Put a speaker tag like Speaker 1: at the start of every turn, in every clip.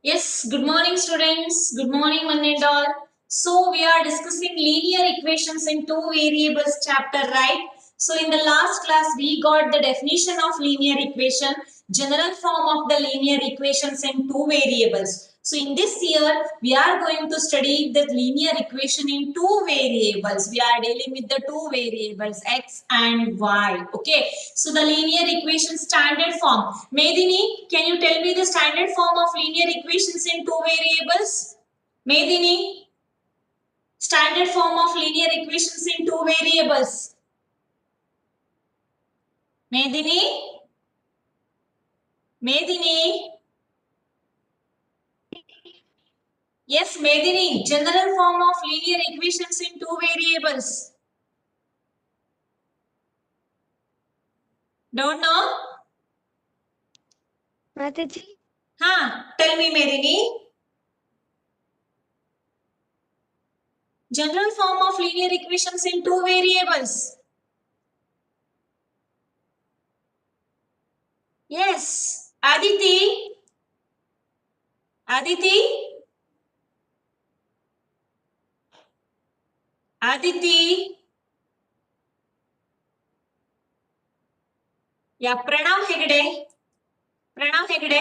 Speaker 1: Yes, good morning, students. Good morning, one and all. So, we are discussing linear equations in two variables chapter, right? So, in the last class, we got the definition of linear equation, general form of the linear equations in two variables. So, in this year, we are going to study the linear equation in two variables. We are dealing with the two variables, x and y. Okay. So, the linear equation standard form. Medini, can you tell me the standard form of linear equations in two variables? Medini, standard form of linear equations in two variables. Medini, Medini. Yes, Medini, general form of linear equations in two variables. Don't know?
Speaker 2: Mataji.
Speaker 1: Tell me, Medini. General form of linear equations in two variables. Yes. Aditi. Aditi. Aditi. Yeah, Pranav Hegde. Pranav Hegde.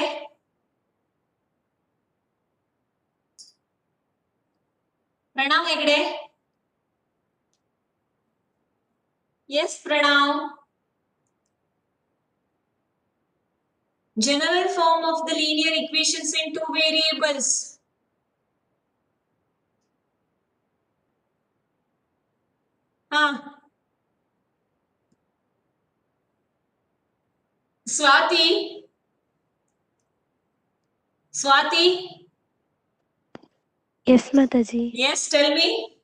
Speaker 1: Pranav Hegde. Yes, Pranav. General form of the linear equations in two variables. Swati. Swati.
Speaker 2: Yes, Mataji.
Speaker 1: Yes, tell me.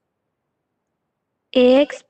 Speaker 2: Ax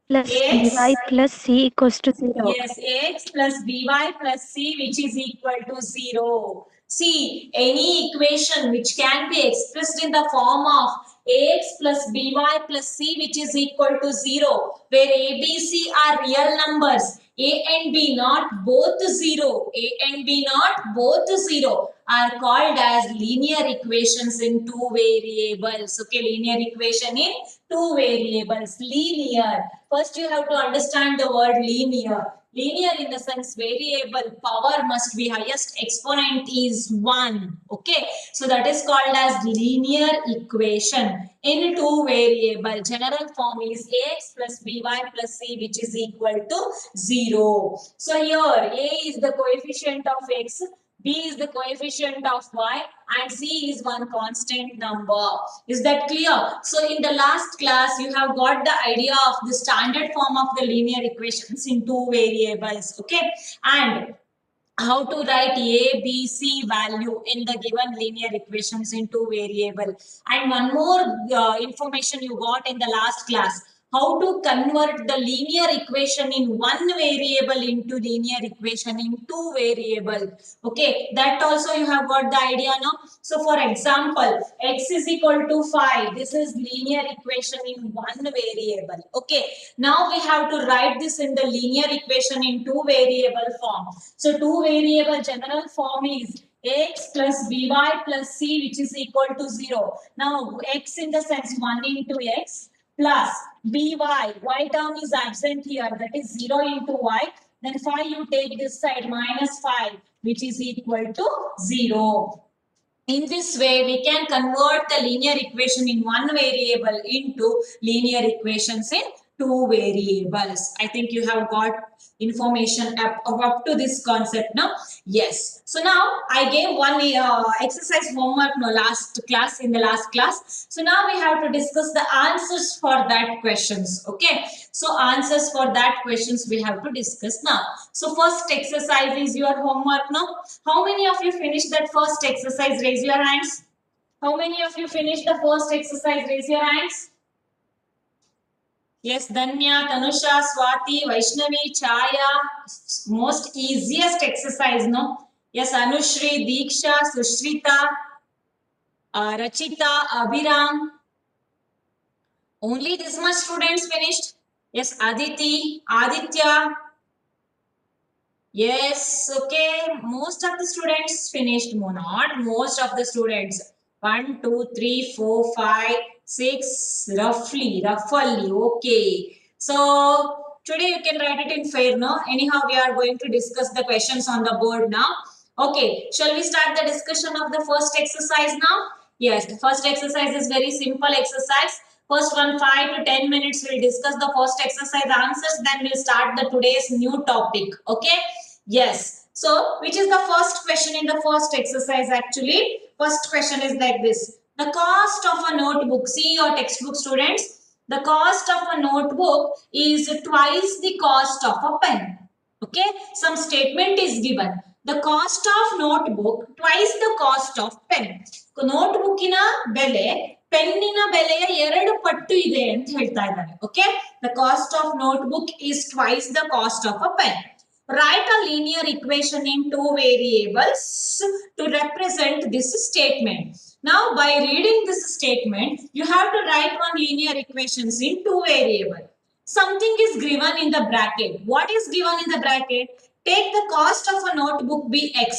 Speaker 2: plus
Speaker 1: Ax.
Speaker 2: by plus c equals to 0.
Speaker 1: Yes, ax plus by plus c which is equal to 0. See, any equation which can be expressed in the form of ax plus by plus c which is equal to 0, where a, b, c are real numbers, a and b not both 0, a and b not both 0 are called as linear equations in two variables. Okay, linear equation in two variables. Linear. First, you have to understand the word linear. Linear in the sense variable power must be highest exponent is 1. Okay. So that is called as linear equation in two variable. General form is ax plus by plus c which is equal to 0. So here a is the coefficient of x, b is the coefficient of y, and c is one constant number. Is that clear? So in the last class, you have got the idea of the standard form of the linear equations in two variables. Okay. And how to write a, b, c value in the given linear equations in two variable. And one more information you got in the last class, how to convert the linear equation in one variable into linear equation in two variable. Okay, that also you have got the idea now. So for example, x is equal to 5. This is linear equation in one variable. Okay, now we have to write this in the linear equation in two variable form. So two variable general form is x plus by plus c which is equal to 0. Now x in the sense 1 into x plus by, y term is absent here, that is 0 into y. Then 5 you take this side, minus 5 which is equal to 0. In this way, we can convert the linear equation in one variable into linear equations in two variables. I think you have got information up to this concept now. Yes. So now I gave one exercise homework no last class in the last class. So now we have to discuss the answers for that questions. Okay. So answers for that questions we have to discuss now. So first exercise is your homework now. How many of you finished that first exercise? Raise your hands. How many of you finished the first exercise? Raise your hands. Yes, Danya, Tanusha, Swati, Vaishnavi, Chaya. Most easiest exercise, no? Yes, Anushri, Diksha, Sushrita, Rachita, Abhiram. Only this much students finished. Yes, Aditi, Aditya. Yes, okay. Most of the students finished. Not most of the students. 1, 2, 3, 4, 5, 6, roughly. Okay. So today you can write it in fair, no? Anyhow, we are going to discuss the questions on the board now. Okay. Shall we start the discussion of the first exercise now? Yes, the first exercise is very simple exercise. First one, 5 to 10 minutes, we'll discuss the first exercise answers. Then we'll start the today's new topic. Okay. Yes. So, which is the first question in the first exercise actually? First question is like this. The cost of a notebook. See your textbook, students. The cost of a notebook is twice the cost of a pen. Okay. Some statement is given. The cost of notebook twice the cost of pen. ನೋಟ್ಬುಕ್ಕಿನ ಬೆಲೆ ಪೆನ್ನಿನ ಬೆಲೆಯ 2 ಪಟ್ಟು ಇದೆ ಅಂತ ಹೇಳ್ತಾ ಇದ್ದಾರೆ. Okay. The cost of notebook is twice the cost of a pen. Write a linear equation in two variables to represent this statement. Now, by reading this statement, you have to write one linear equations in two variables. Something is given in the bracket. What is given in the bracket? Take the cost of a notebook be X.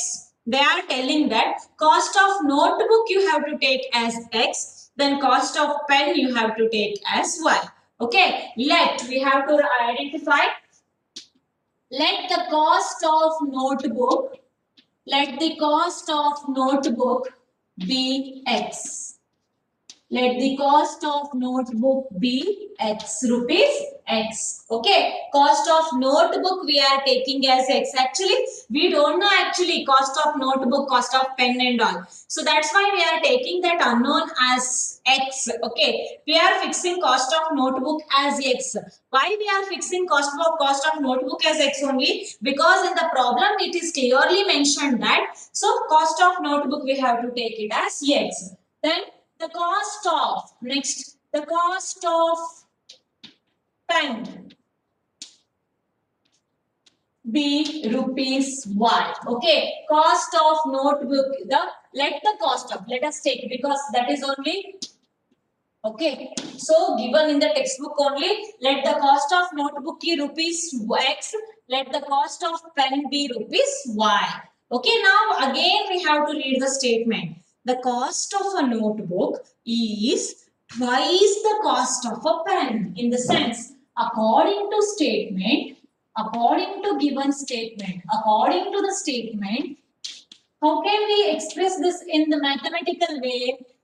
Speaker 1: They are telling that cost of notebook you have to take as X, then cost of pen you have to take as Y. Okay, we have to identify. Let the cost of notebook be X. Let the cost of notebook be X rupees X. Okay. Cost of notebook we are taking as X. Actually, we don't know actually cost of notebook, cost of pen and all. So that's why we are taking that unknown as X. Okay. We are fixing cost of notebook as X. Why we are fixing cost of notebook as X only? Because in the problem it is clearly mentioned that so cost of notebook we have to take it as X. Then the cost of pen be rupees Y. Okay, cost of notebook, let us take because that is only. Okay, so given in the textbook only, let the cost of notebook be rupees X, let the cost of pen be rupees Y. Okay, now again we have to read the statement. The cost of a notebook is twice the cost of a pen. In the sense, according to given statement, according to the statement, how can we express this in the mathematical way?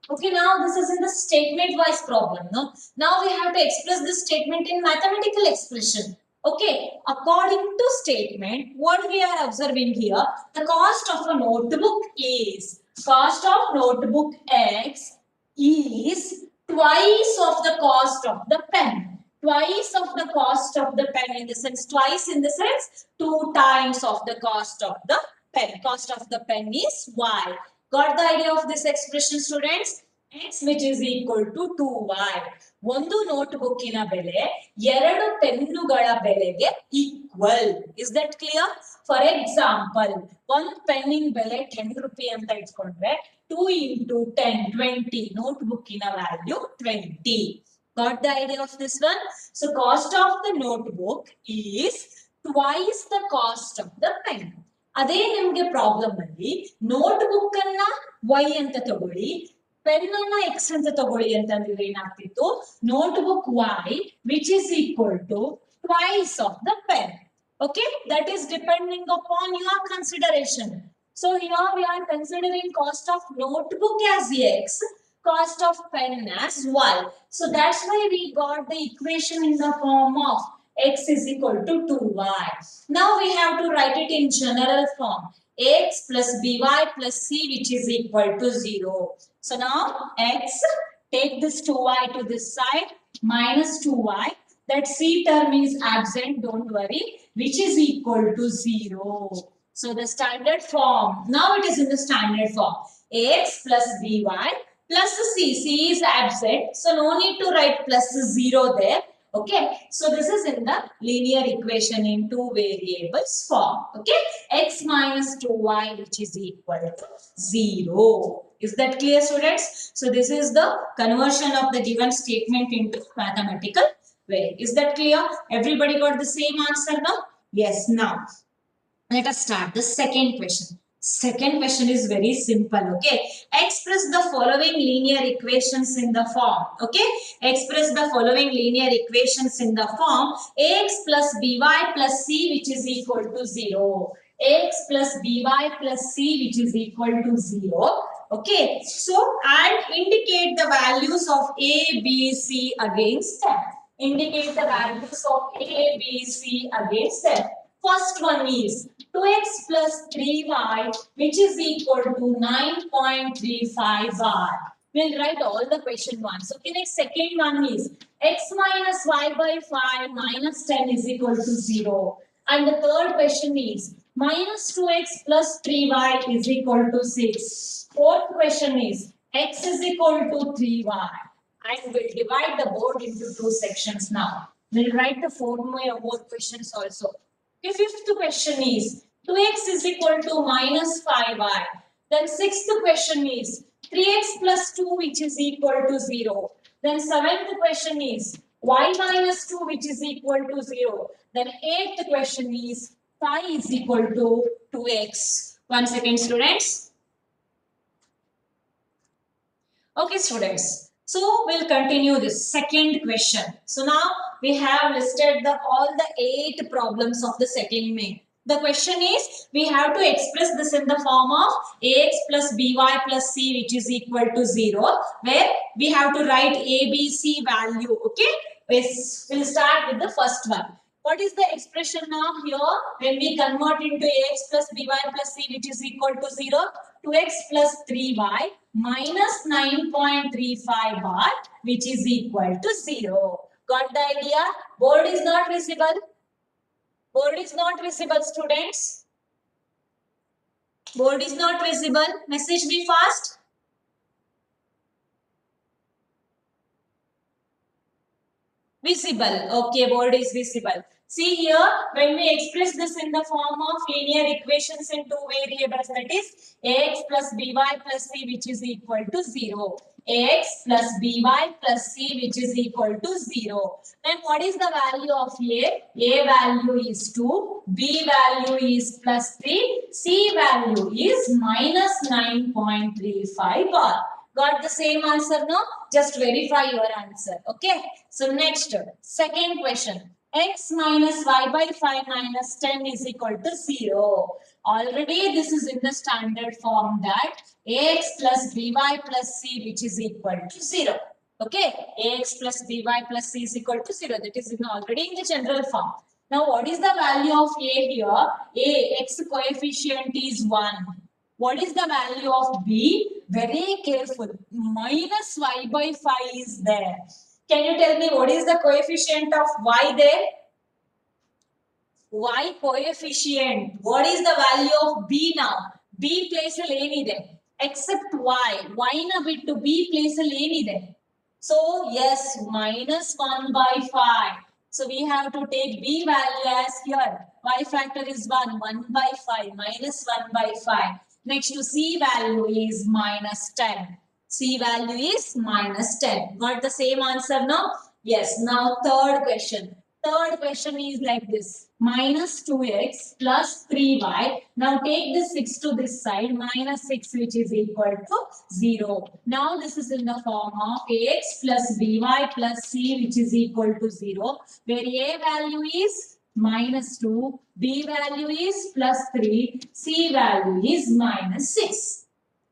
Speaker 1: Okay, now this is in the statement wise problem. No? Now we have to express this statement in mathematical expression. Okay, according to statement, what we are observing here, the cost of a notebook is, cost of notebook X is twice of the cost of the pen. Twice of the cost of the pen, in the sense, twice in the sense, 2 times of the cost of the pen. Cost of the pen is Y. Got the idea of this expression, students? X which is equal to 2Y. ಒಂದು ನೋಟ್ಬುಕ್ಕಿನ ಬೆಲೆ 2 ಪೆನ್ನುಗಳ ಬೆಲೆಗೆ equal. Is that clear? For example, ಒಂದು ಪೆನ್ನಿನ ಬೆಲೆ 10 ರೂಪಾಯಿ ಅಂತ ಇಟ್ಕೊಂಡ್ರೆ 2 into 10, 20. ನೋಟ್ಬುಕ್ಕಿನ value 20. Got the idea of this one? So cost of the notebook is twice the cost of the pen. ಅದೇ ನಿಮ್ಗೆ ಪ್ರಾಬ್ಲಮ್ ಅಲ್ಲಿ ನೋಟ್ಬುಕ್ ಅನ್ನ Y ಅಂತ ತಗೊಳ್ಳಿ, ಪೆನ್ ಅನ್ನ X ಅಂತ ತಗೊಳ್ಳಿ ಅಂತಂದ್ರೆ ಏನಾಗ್ತಿತ್ತು, notebook Y which is equal to twice of the pen. Okay, that is depending upon your consideration. So here we are considering cost of notebook as X, cost of pen as Y. So that's why we got the equation in the form of X is equal to 2Y. Now we have to write it in general form. X plus by plus C which is equal to 0. So now X, take this 2Y to this side, minus 2Y. That C term is absent, don't worry, which is equal to 0. So the standard form, now it is in the standard form. X plus by plus C. C is absent, so no need to write plus 0 there. Okay, so this is in the linear equation in two variables form. Okay, X minus 2Y which is equal to 0. Is that clear, students? So this is the conversion of the given statement into mathematical way. Is that clear? Everybody got the same answer now? Yes. Now Let us start the second question. Second question is very simple. Okay, express the following linear equations in the form. Okay, express the following linear equations in the form ax plus by plus c which is equal to 0. Ax plus by plus c which is equal to 0. Okay, so and indicate the values of a, b, c against them. Indicate the values of a, b, c against them. First one is 2x plus 3y which is equal to 9.35y. We'll write all the question once. Okay, next second one is x minus y by 5 minus 10 is equal to 0. And the third question is minus 2x plus 3y is equal to 6. Fourth question is x is equal to 3y. And we'll divide the board into two sections now. We'll write the four more questions also. The fifth question is 2x is equal to minus 5y. Then sixth question is 3x plus 2 which is equal to 0. Then seventh question is y minus 2 which is equal to 0. Then eighth question is phi is equal to 2x. 1 second, students. Okay, students. So we'll continue this second question. So now we have listed all the 8 problems of the second main. The question is, we have to express this in the form of ax plus by plus c which is equal to 0, where we have to write abc value. Okay, we'll start with the first one. What is the expression now here? When we convert into ax plus by plus c which is equal to 0, 2x plus 3y minus 9.35 bar which is equal to 0. Got the idea? Board is not visible. Board is not visible, students. Board is not visible. Message me fast. Visible. Okay, board is visible. See here, when we express this in the form of linear equations in two variables, that is ax plus by plus c which is equal to 0. Ax plus by plus c which is equal to 0. Then what is the value of a? A value is 2, b value is plus 3, c value is minus 9.35 bar. Got the same answer now? Just verify your answer. Okay. So next, second question. X minus y by 5 minus 10 is equal to 0. Already this is in the standard form that ax plus by plus c which is equal to 0. Okay. Ax plus by plus c is equal to 0. That is already in the general form. Now what is the value of a here? A, x coefficient is 1. What is the value of b? Very careful. Minus y by 5 is there. Can you tell me what is the coefficient of y there? Y coefficient. What is the value of b now? B place there. Except y. Y na bittu b place there. So yes, minus 1 by 5. So we have to take b value as here. Y factor is 1. 1 by 5. Minus 1 by 5. Next to c value is minus 10. C value is minus 10. Got the same answer now? Yes. Now third question. Third question is like this. Minus 2x plus 3y. Now take this 6 to this side. Minus 6 which is equal to 0. Now this is in the form of ax plus by plus c which is equal to 0. Where a value is minus 2, b value is plus 3, c value is minus 6.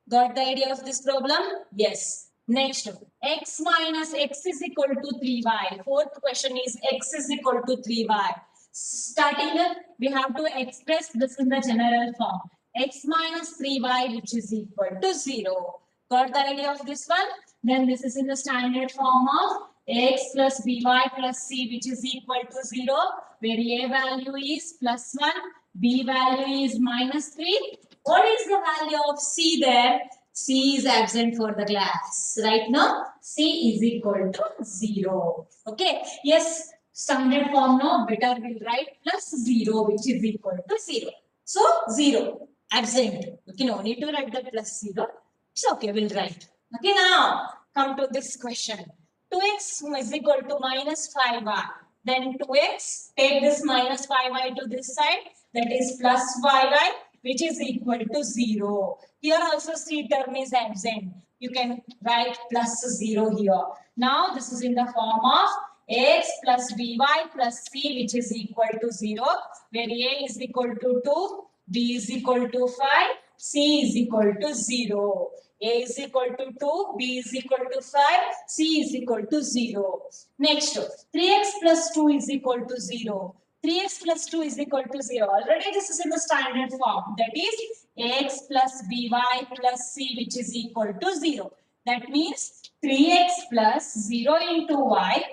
Speaker 1: Got the idea of this problem? Yes. Next, x minus x is equal to 3y. Fourth question is x is equal to 3y. Starting, we have to express this in the general form. X minus 3y which is equal to 0. Got the idea of this one? Then this is in the standard form of x plus by plus c which is equal to 0. Where a value is plus 1, b value is minus 3. What is the value of c there? C is absent for the class. Right now, C is equal to 0. Okay. Yes, standard form now, better we'll write plus 0 which is equal to 0. So, 0. Absent. Okay, no need to write the plus 0. It's okay, we'll write. Okay, now, come to this question. 2x is equal to minus 5y. Then 2x, take this minus 5y to this side. that is plus yy, which is equal to 0. Here also C term is absent. You can write plus 0 here. Now this is in the form of x plus by plus c, which is equal to 0, where a is equal to 2, b is equal to 5, c is equal to 0. A is equal to 2, b is equal to 5, c is equal to 0. Next, 3x plus 2 is equal to 0. 3x plus 2 is equal to 0. Already this is in the standard form. That is x plus by plus c, which is equal to 0. That means 3x plus 0 into y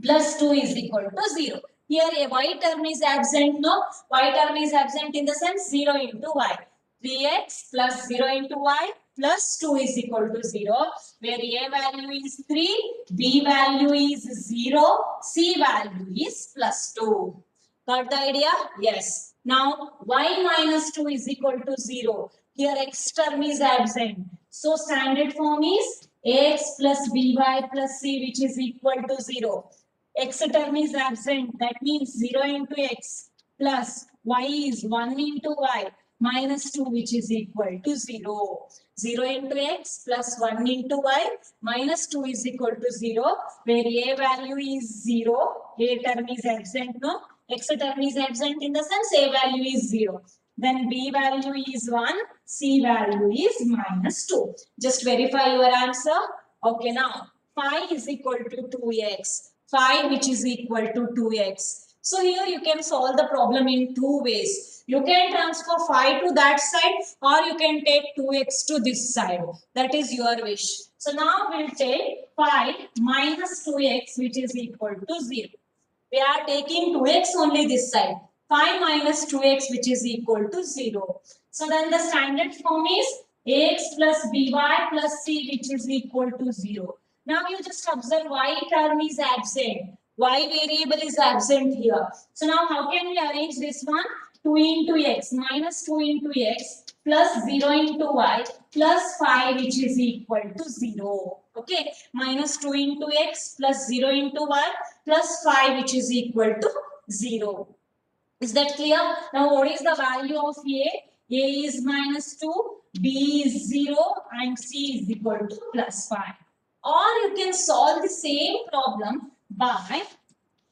Speaker 1: plus 2 is equal to 0. Here a y term is absent, no? Y term is absent in the sense 0 into y. 3x plus 0 into y plus 2 is equal to 0, where a value is 3, b value is 0, c value is plus 2. Got the idea? Yes. Now y minus 2 is equal to 0. Here x term is absent. So standard form is ax plus by plus c, which is equal to 0. X term is absent. That means 0 into x plus y is 1 into y minus 2, which is equal to 0. 0 into x plus 1 into y minus 2 is equal to 0, where a value is 0. A term is absent, no? X term is absent in the sense a value is 0. Then b value is 1, c value is minus 2. Just verify your answer. Okay, now 5 is equal to 2x. 5 which is equal to 2x. So here you can solve the problem in two ways. You can transfer 5 to that side, or you can take 2x to this side. That is your wish. So now we'll take 5 minus 2x, which is equal to 0. We are taking 2x only this side. 5 minus 2x, which is equal to 0. So then the standard form is ax plus by plus c, which is equal to 0. Now you just observe y term is absent. Y variable is absent here. So now how can we arrange this one? 2 into x minus 2 into x plus 0 into y plus 5, which is equal to 0. Okay, minus 2 into x plus 0 into y plus 5, which is equal to 0. Is that clear? Now what is the value of a? A is minus 2, b is 0 and c is equal to plus 5. Or you can solve the same problem by,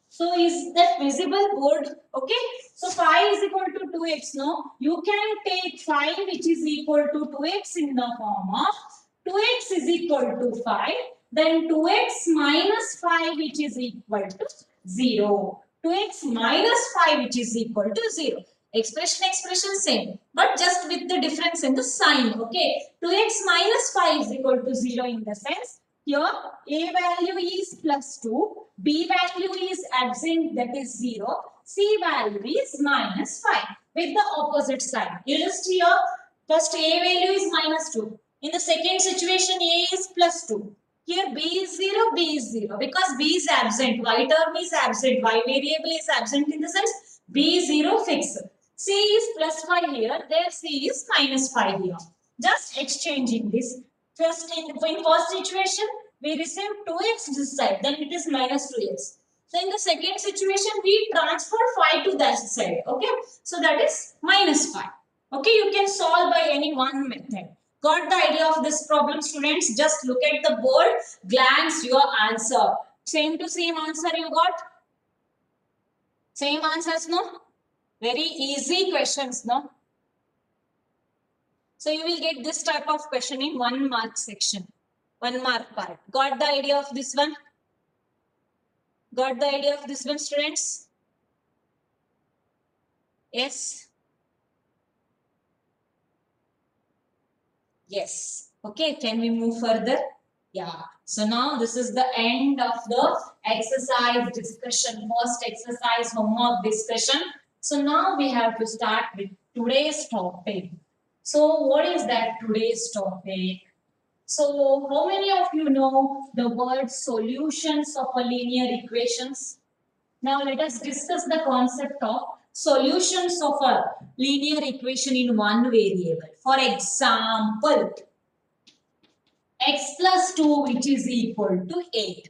Speaker 1: so is that visible board? Okay. So 5 is equal to 2x. No, you can take 5 which is equal to 2x in the form of 2x is equal to 5. Then 2x minus 5 which is equal to 0. 2x minus 5 which is equal to 0. Expression same, but just with the difference in the sign. Okay. 2x minus 5 is equal to 0 in the sense here a value is plus 2, b value is absent, that is 0, c value is minus 5 with the opposite sign. You just here first a value is minus 2. In the second situation a is plus 2. Here b is 0, b is 0 because b is absent, y term is absent, y variable is absent in the sense b is 0 fixed. C is plus 5 here, there c is minus 5 here. Just exchanging this. First in first situation, we receive 2x this side, then it is minus 2x. So in the second situation, we transfer 5 to that side. Okay. So that is minus 5. Okay. You can solve by any one method. Got the idea of this problem, students? Just look at the board, glance your answer. Same to same answer you got? Same answers, no? Very easy questions, no? So you will get this type of question in 1 mark section, 1 mark part. Got the idea of this one? Got the idea of this one, students? Yes? Yes. Okay, can we move further? Yeah. So now this is the end of the exercise discussion, first exercise homework discussion. So now we have to start with today's topic. So what is that today's topic? So how many of you know the word solutions of a linear equations? Now let us discuss the concept of solutions of a linear equation in one variable. For example, x plus 2 which is equal to 8.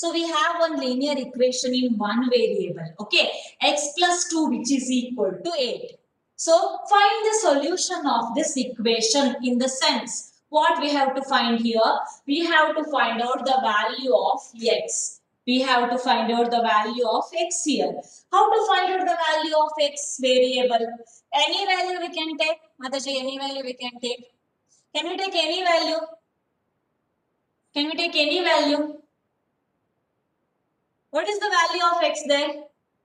Speaker 1: So we have one linear equation in one variable. Okay, x plus 2 which is equal to 8. So find the solution of this equation in the sense. What we have to find here? We have to find out the value of x. We have to find out the value of x here. How to find out the value of x variable? Any value we can take. Mataji, any value we can take. Can we take any value? Can we take any value? What is the value of x there?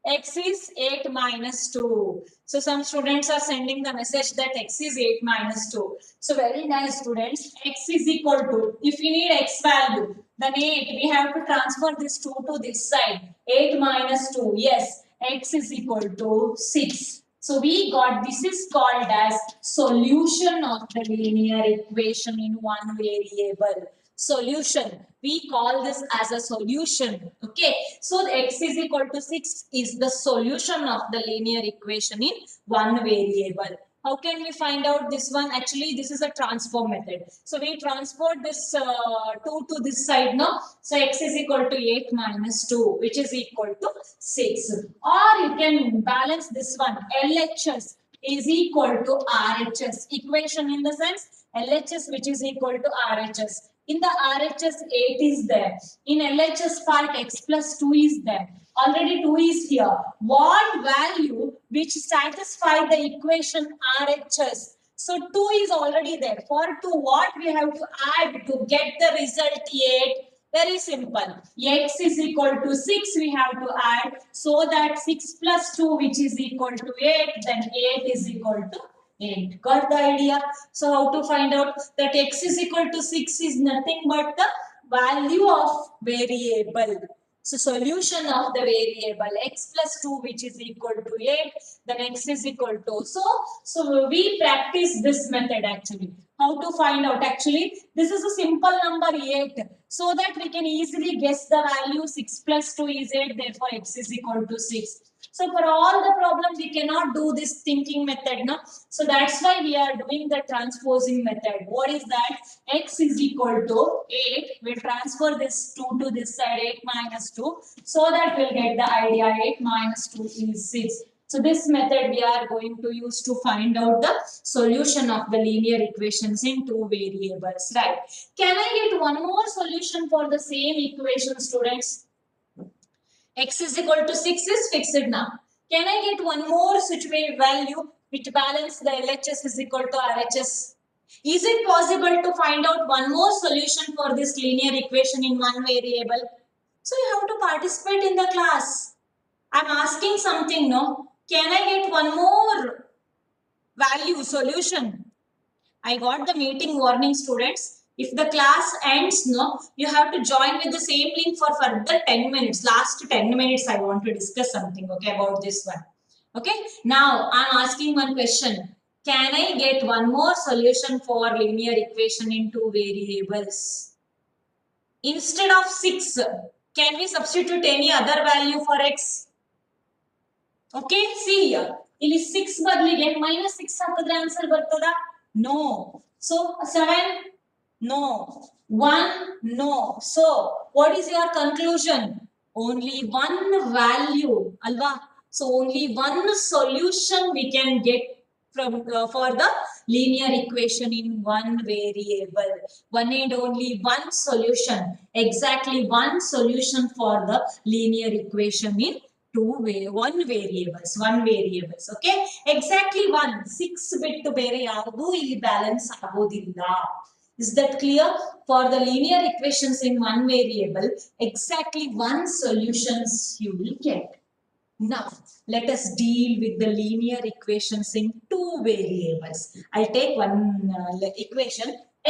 Speaker 1: X is 8 minus 2. So some students are sending the message that x is 8 minus 2. So very nice students. X is equal to, if we need x value, then 8, we have to transfer this 2 to this side. 8 minus 2, yes, x is equal to 6. So we got, this is called as solution of the linear equation in one variable. Solution, we call this as a solution. Okay, so the x is equal to 6 is the solution of the linear equation in one variable. How can we find out this one? Actually, this is a transform method. So we transport this 2 to this side now. So x is equal to 8 minus 2, which is equal to 6. Or you can balance this one. LHS is equal to RHS. Equation in the sense LHS which is equal to RHS. In the RHS, 8 is there. In LHS part, x plus 2 is there. Already 2 is here. What value which satisfy the equation RHS? So 2 is already there. For 2, what we have to add to get the result 8? Very simple. X is equal to 6 we have to add. So that 6 plus 2 which is equal to 8. Then 8 is equal to 8. Got the idea? So how to find out that x is equal to 6 is nothing but the value of variable. So solution of the variable x plus 2 which is equal to 8, then x is equal to. So we practice this method actually. How to find out? Actually, this is a simple number 8. So that we can easily guess the value 6 plus 2 is 8, therefore x is equal to 6. So for all the problems, we cannot do this thinking method, no? So that's why we are doing the transposing method. What is that? X is equal to 8. We'll transfer this 2 to this side, 8 minus 2. So that we'll get the idea 8 minus 2 is 6. So this method we are going to use to find out the solution of the linear equations in two variables, right? Can I get one more solution for the same equation, students? X is equal to 6 is fixed now. Can I get one more situated value which balance the LHS is equal to RHS? Is it possible to find out one more solution for this linear equation in one variable? So you have to participate in the class. I'm asking something, no? Can I get one more value solution? I got the meeting warning, students. If the class ends, no, you have to join with the same link for further 10 minutes. Last 10 minutes, I want to discuss something, okay, about this one. Okay, now I'm asking one question. Can I get one more solution for linear equation in two variables? Instead of 6, can we substitute any other value for x? Okay, see here. ಇಲ್ಲಿ 6 ಬದಲಿಗೆ -6 ಹಾಕಿದ್ರೆ answer ಬರ್ತದಾ? No. So 7? No. 1? No. So what is your conclusion? Only one value, alva? So only one solution we can get from for the linear equation in one variable. One and only one solution. Exactly one solution for the linear equation in one variables. Okay, exactly one. 6 ಬಿಟ್ಟು ಬೇರೆ ಯಾವುದು ಇಲ್ಲಿ balance ಆಗೋದಿಲ್ಲ. Is that clear? For the linear equations in one variable, exactly one solutions you will get. Now, let us deal with the linear equations in two variables. I'll take one equation,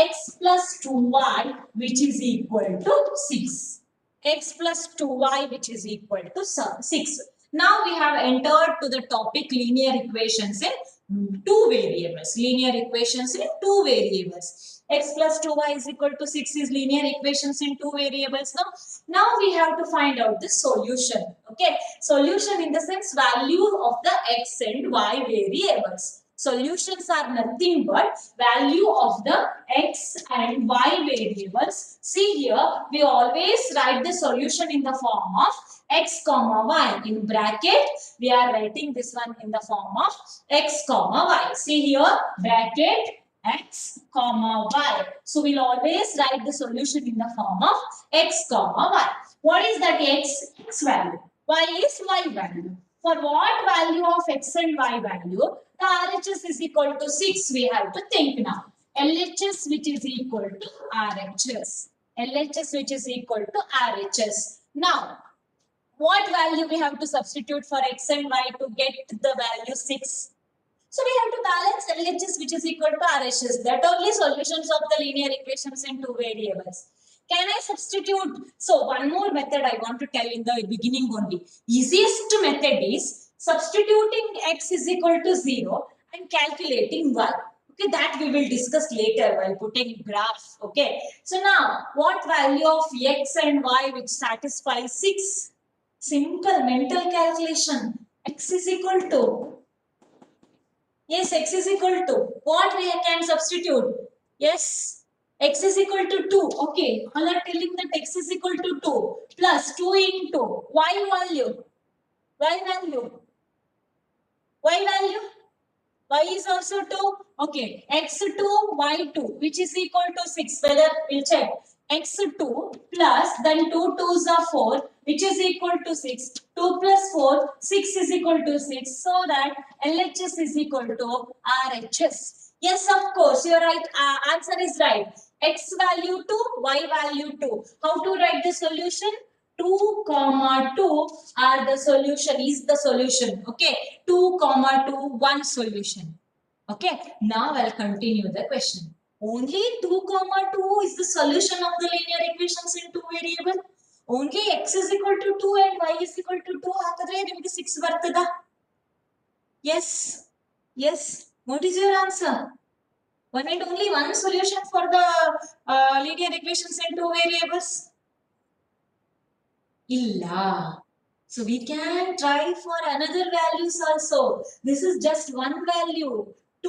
Speaker 1: x plus 2y, which is equal to 6. X plus 2y, which is equal to 6. Now we have entered to the topic linear equations in two variables. Linear equations in two variables. X plus 2y is equal to 6 is linear equations in two variables. Now we have to find out the solution. Okay, solution in the sense value of the x and y variables. Solutions are nothing but value of the x and y variables. See here, we always write the solution in the form of x comma y. In bracket, we are writing this one in the form of x comma y. See here, bracket x comma y. So we'll always write the solution in the form of x comma y. What is that x? X value. Y is y value. For what value of x and y value, the RHS is equal to 6, we have to think now. LHS which is equal to RHS. LHS which is equal to RHS. Now, what value we have to substitute for x and y to get the value 6? So we have to balance LHS which is equal to RHS. That only solutions of the linear equations in two variables. Can I substitute? So one more method I want to tell in the beginning only. Easiest method is substituting x is equal to 0 and calculating y. Okay, that we will discuss later while putting graph. Okay. So now, what value of x and y which satisfies 6? Simple mental calculation. X is equal to. Yes, x is equal to. What we can substitute? Yes, x is equal to 2. Okay, all are telling that x is equal to 2 plus 2 into y value. Y value. Y value. Y is also 2. Okay, x2, y2, which is equal to 6. Whether we'll check. X2 plus then 2 2s are 4, which is equal to 6. 2 plus 4, 6 is equal to 6. So that LHS is equal to RHS. Yes, of course, your right answer is right. X value 2, Y value 2. How to write the solution? 2 comma 2 are the solution, is the solution. Okay, 2 comma 2, one solution. Okay, now I'll continue the question. Only 2 comma 2 is the solution of the linear equations in two variable. Only x is equal to 2 and y is equal to 2 ಹಾಕಿದ್ರೆ ನಿಮಗೆ 6 ಬರ್ತದಾ? Yes. Yes. What is your answer? One and only one solution for the linear equations in two variables? Illa. So we can try for another values also. This is just one value. 2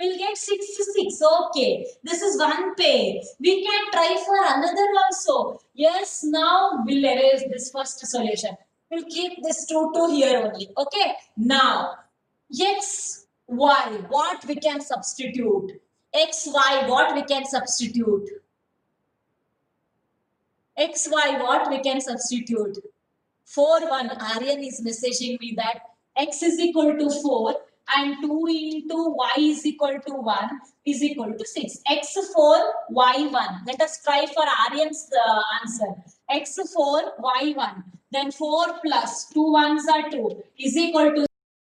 Speaker 1: will get 6 6. Okay. This is one pair. We can try for another also. Yes, now we'll erase this first solution. We'll keep this 2 here only. Okay. Now, x, y, what we can substitute? X, y, what we can substitute? X, y, what we can substitute? 4 1. Aryan is messaging me that x is equal to 4 and 2 into y is equal to 1 is equal to 6. X 4, y 1. Let us try for Aryan's answer. X 4, y 1. Then 4 plus 2 1s are 2 is equal to